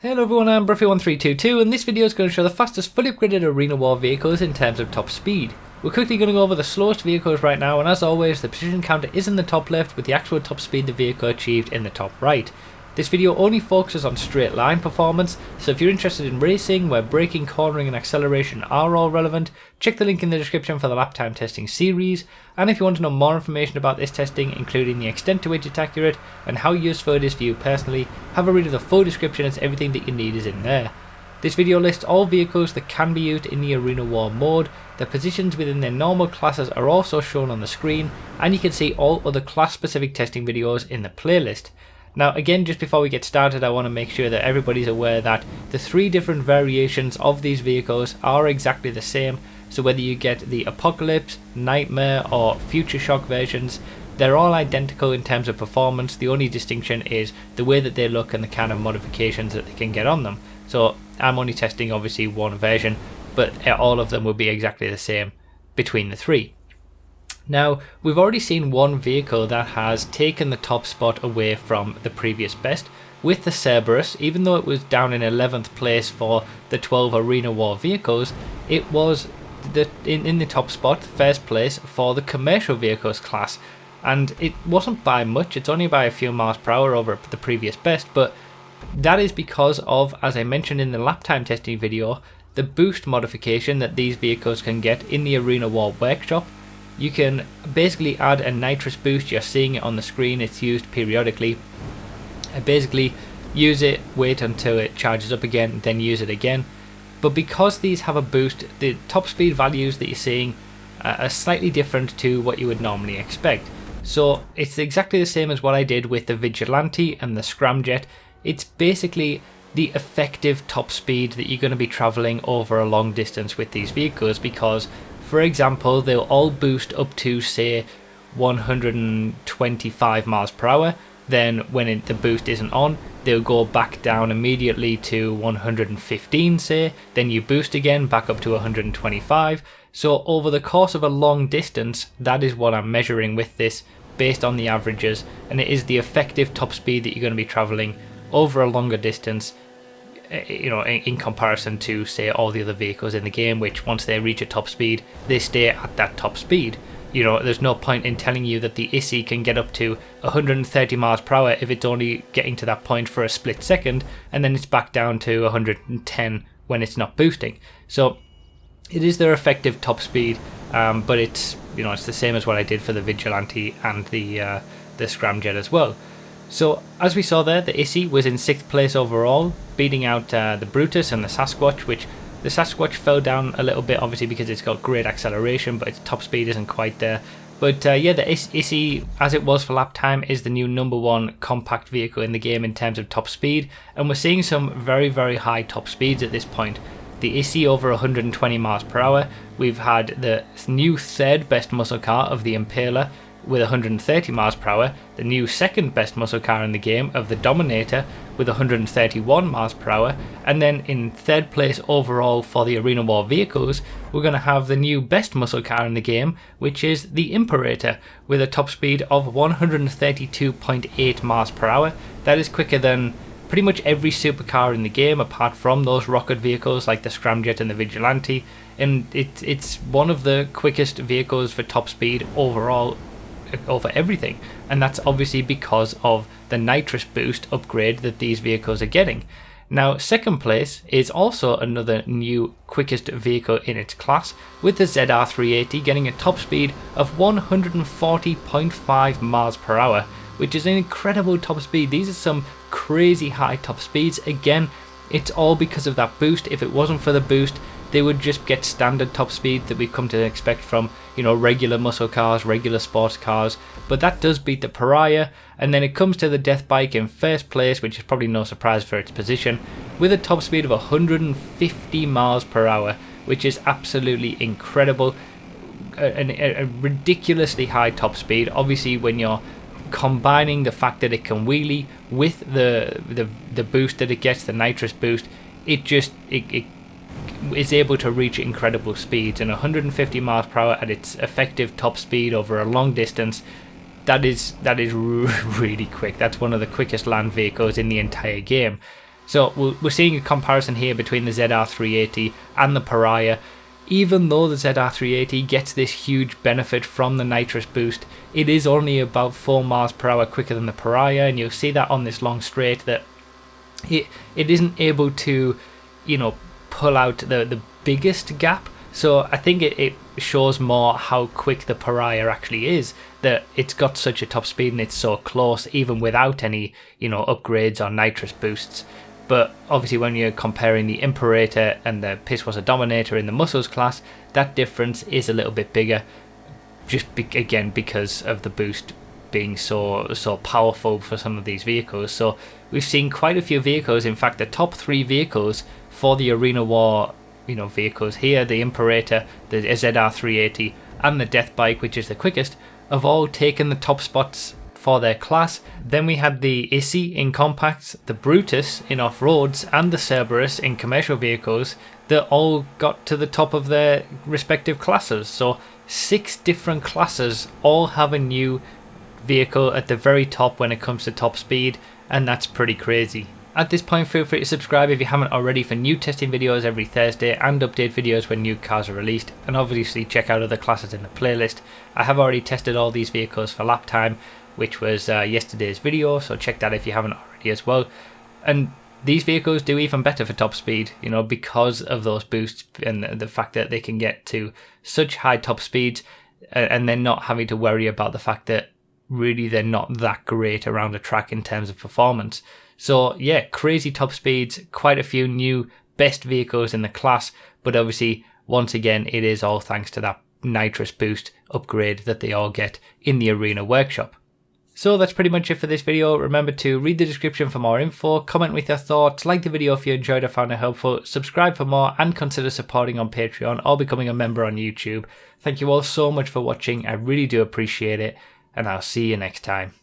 Hello everyone, I'm Bruffy1322 and this video is going to show the fastest fully upgraded Arena War vehicles in terms of top speed. We're quickly going to go over the slowest vehicles right now, and as always the position counter is in the top left with the actual top speed the vehicle achieved in the top right. This video only focuses on straight line performance, so if you're interested in racing where braking, cornering and acceleration are all relevant, check the link in the description for the lap time testing series. And if you want to know more information about this testing, including the extent to which it's accurate and how useful it is for you personally, have a read of the full description as everything that you need is in there. This video lists all vehicles that can be used in the Arena War mode. Their positions within their normal classes are also shown on the screen, and you can see all other class specific testing videos in the playlist. Now again, just before we get started, I want to make sure that everybody's aware that the three different variations of these vehicles are exactly the same. So whether you get the Apocalypse, Nightmare or Future Shock versions, they're all identical in terms of performance. The only distinction is the way that they look and the kind of modifications that they can get on them. So I'm only testing obviously one version, but all of them will be exactly the same between the three. Now, we've already seen one vehicle that has taken the top spot away from the previous best with the Cerberus. Even though it was down in 11th place for the 12 Arena War vehicles, it was in the top spot, first place for the commercial vehicles class. And it wasn't by much, it's only by a few miles per hour over the previous best, but that is because of, as I mentioned in the lap time testing video, the boost modification that these vehicles can get in the Arena War workshop. You can basically add a nitrous boost, you're seeing it on the screen, it's used periodically. Basically use it, wait until it charges up again, then use it again. But because these have a boost, the top speed values that you're seeing are slightly different to what you would normally expect. So it's exactly the same as what I did with the Vigilante and the Scramjet. It's basically the effective top speed that you're going to be travelling over a long distance with these vehicles, because for example, they'll all boost up to say 125 miles per hour. Then when the boost isn't on, they'll go back down immediately to 115 say, then you boost again back up to 125. So over the course of a long distance, that is what I'm measuring with this based on the averages, and it is the effective top speed that you're going to be travelling over a longer distance, you know, in comparison to say all the other vehicles in the game, which once they reach a top speed they stay at that top speed. You know, there's no point in telling you that the ISI can get up to 130 miles per hour if it's only getting to that point for a split second, and then it's back down to 110 when it's not boosting. So it is their effective top speed, but it's, you know, it's the same as what I did for the Vigilante and the Scramjet as well. So as we saw there, the ISI was in 6th place overall, beating out the Brutus and the Sasquatch, which the Sasquatch fell down a little bit obviously because it's got great acceleration, but its top speed isn't quite there. But yeah, the ISI, as it was for lap time, is the new #1 compact vehicle in the game in terms of top speed, and we're seeing some very, very high top speeds at this point. The ISI over 120 miles per hour. We've had the new 3rd best muscle car of the Impaler with 130 miles per hour, the new 2nd best muscle car in the game of the Dominator with 131 miles per hour, and then in 3rd place overall for the Arena War vehicles, we're going to have the new best muscle car in the game, which is the Imperator with a top speed of 132.8 miles per hour. That is quicker than pretty much every supercar in the game apart from those rocket vehicles like the Scramjet and the Vigilante, and it's one of the quickest vehicles for top speed overall over everything, and that's obviously because of the nitrous boost upgrade that these vehicles are getting. Now 2nd place is also another new quickest vehicle in its class, with the ZR380 getting a top speed of 140.5 miles per hour, which is an incredible top speed. These are some crazy high top speeds. Again, it's all because of that boost. If it wasn't for the boost, they would just get standard top speed that we've come to expect from, you know, regular muscle cars, regular sports cars. But that does beat the Pariah. And then it comes to the Death Bike in 1st place, which is probably no surprise for its position, with a top speed of 150 miles per hour, which is absolutely incredible. A ridiculously high top speed. Obviously, when you're combining the fact that it can wheelie with the boost that it gets, the nitrous boost, it is able to reach incredible speeds, and 150 miles per hour at its effective top speed over a long distance, that is really quick. That's one of the quickest land vehicles in the entire game. So we're seeing a comparison here between the ZR380 and the Pariah. Even though the ZR380 gets this huge benefit from the nitrous boost, it is only about 4 miles per hour quicker than the Pariah, and you'll see that on this long straight that it isn't able to, you know, pull out the biggest gap. So I think it shows more how quick the Pariah actually is, that it's got such a top speed and it's so close even without any, you know, upgrades or nitrous boosts. But obviously when you're comparing the Imperator and the Pisswasser Dominator in the muscles class, that difference is a little bit bigger, just again because of the boost being so powerful for some of these vehicles. So we've seen quite a few vehicles, in fact the top 3 vehicles for the Arena War, you know, vehicles here, the Imperator, the ZR380 and the Death Bike, which is the quickest, have all taken the top spots for their class. Then we had the Issy in compacts, the Brutus in off-roads and the Cerberus in commercial vehicles that all got to the top of their respective classes. So 6 different classes all have a new vehicle at the very top when it comes to top speed, and that's pretty crazy. At this point, feel free to subscribe if you haven't already for new testing videos every Thursday and update videos when new cars are released, and obviously check out other classes in the playlist. I have already tested all these vehicles for lap time, which was yesterday's video, so check that if you haven't already as well. And these vehicles do even better for top speed, you know, because of those boosts and the fact that they can get to such high top speeds, and then not having to worry about the fact that really they're not that great around the track in terms of performance. So yeah, crazy top speeds, quite a few new best vehicles in the class, but obviously once again it is all thanks to that nitrous boost upgrade that they all get in the Arena Workshop. So that's pretty much it for this video. Remember to read the description for more info, comment with your thoughts, like the video if you enjoyed or found it helpful, subscribe for more, and consider supporting on Patreon or becoming a member on YouTube. Thank you all so much for watching, I really do appreciate it, and I'll see you next time.